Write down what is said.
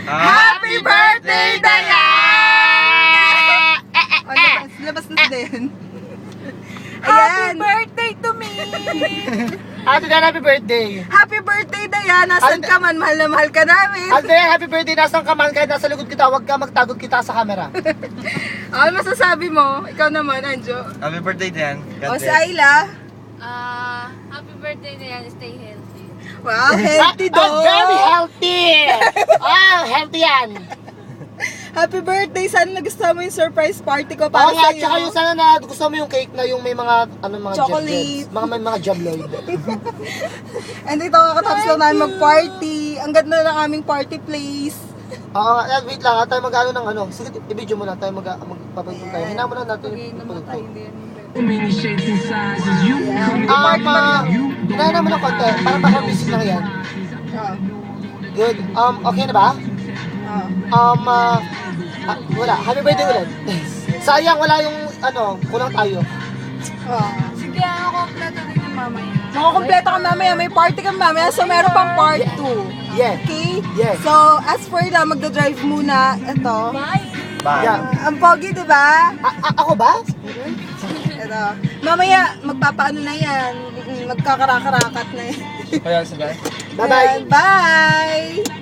Happy birthday, Dayan! Labas na din. Happy Ayan. birthday to me! Ate Dan, happy birthday! Happy birthday, Dayan. Nasaan ka man? Mahal na mahal ka namin. Ate Dan, happy birthday! Nasaan ka man? Kahit nasa likod kita, huwag ka magtagod kita sa camera. Ano masasabi mo? Ikaw naman, Anjo. Happy birthday, Dan. O si Ayla. Happy birthday na yan. Stay healthy. Wow, healthy daw. Very healthy! Healthy yan! Happy birthday. Sana nagustuhan mo yung surprise party ko Oo para nga, sa'yo. tsaka yung sana na gusto mo yung cake na yung may mga, mga Chocolate. jam may mga jabloid. And dito kakatapos lang namin mag-party. Ang ganda ng aming party place. Oo nga, wait lang, tayo mag-ano ng ano. Sige, i-video mo na, tayo magpapagpag tayo. Hinaan mo na natin yung pagpag. Hinaan mo ng konti, para baka-music lang yan. Good. Okay na ba? Wala. Happy birthday ulit. Sayang, wala yung, kulang tayo. Sige, kompleto din yung mamaya. Makakompleto ka mamaya. May party ka mamaya. So, meron pang part 2. Yeah. Okay? Yes. So, as for na, magdadrive muna. Ito. Bye! Bye. Yeah. Ang pogi, di ba? Ako ba? Ito. Mamaya, magpapaano na yan. Magkakarakarakat na yan. Kaya sige. Bye-bye. Bye!